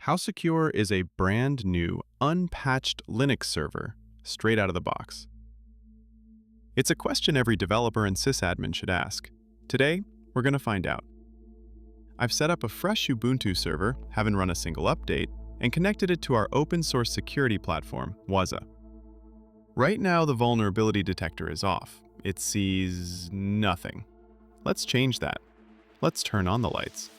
How secure is a brand new, unpatched Linux server straight out of the box? It's a question every developer and sysadmin should ask. Today, we're going to find out. I've set up a fresh Ubuntu server, haven't run a single update, and connected it to our open source security platform, Wazuh. Right now, the vulnerability detector is off. It sees nothing. Let's change that. Let's turn on the lights.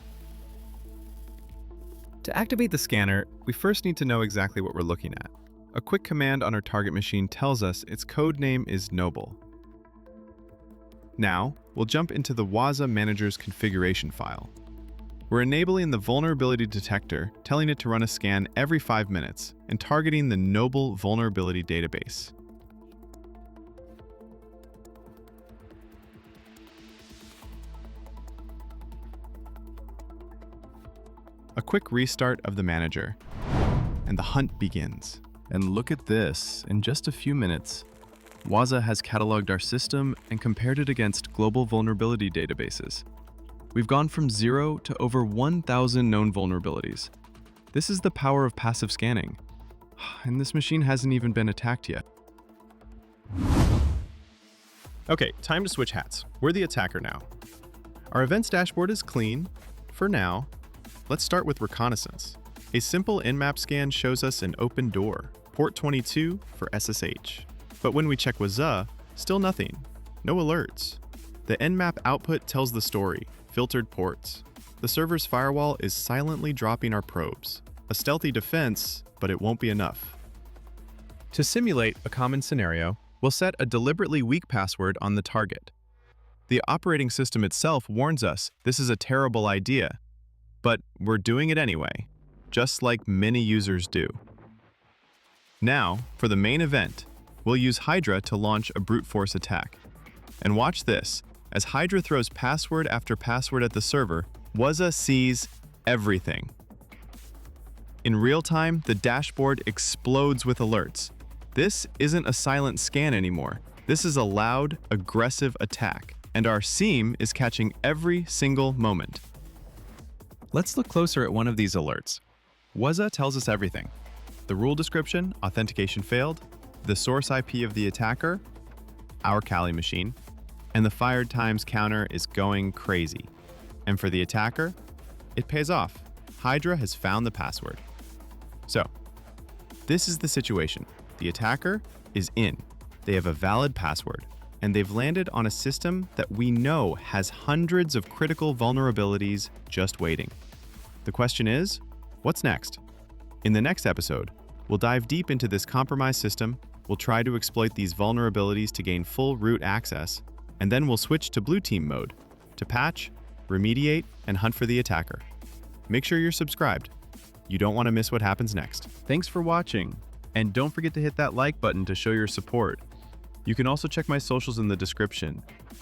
To activate the scanner, we first need to know exactly what we're looking at. A quick command on our target machine tells us its code name is Noble. Now, we'll jump into the Wazuh manager's configuration file. We're enabling the vulnerability detector, telling it to run a scan every 5 minutes, and targeting the Noble vulnerability database. A quick restart of the manager, and the hunt begins. And look at this, in just a few minutes, Wazuh has cataloged our system and compared it against global vulnerability databases. We've gone from 0 to over 1,000 known vulnerabilities. This is the power of passive scanning. And this machine hasn't even been attacked yet. Okay, time to switch hats. We're the attacker now. Our events dashboard is clean, for now. Let's start with reconnaissance. A simple nmap scan shows us an open door, port 22 for SSH. But when we check Wazuh, still nothing. No alerts. The nmap output tells the story, filtered ports. The server's firewall is silently dropping our probes. A stealthy defense, but it won't be enough. To simulate a common scenario, we'll set a deliberately weak password on the target. The operating system itself warns us this is a terrible idea, but we're doing it anyway, just like many users do. Now, for the main event, we'll use Hydra to launch a brute force attack. And watch this. As Hydra throws password after password at the server, Wazuh sees everything. In real time, the dashboard explodes with alerts. This isn't a silent scan anymore. This is a loud, aggressive attack, and our SIEM is catching every single moment. Let's look closer at one of these alerts. Wazuh tells us everything. The rule description, authentication failed, the source IP of the attacker, our Kali machine, and the fired times counter is going crazy. And for the attacker, it pays off. Hydra has found the password. So, this is the situation. The attacker is in. They have a valid password, and they've landed on a system that we know has hundreds of critical vulnerabilities just waiting. The question is, what's next? In the next episode, we'll dive deep into this compromised system, we'll try to exploit these vulnerabilities to gain full root access, and then we'll switch to blue team mode to patch, remediate, and hunt for the attacker. Make sure you're subscribed. You don't want to miss what happens next. Thanks for watching, and don't forget to hit that like button to show your support. You can also check my socials in the description.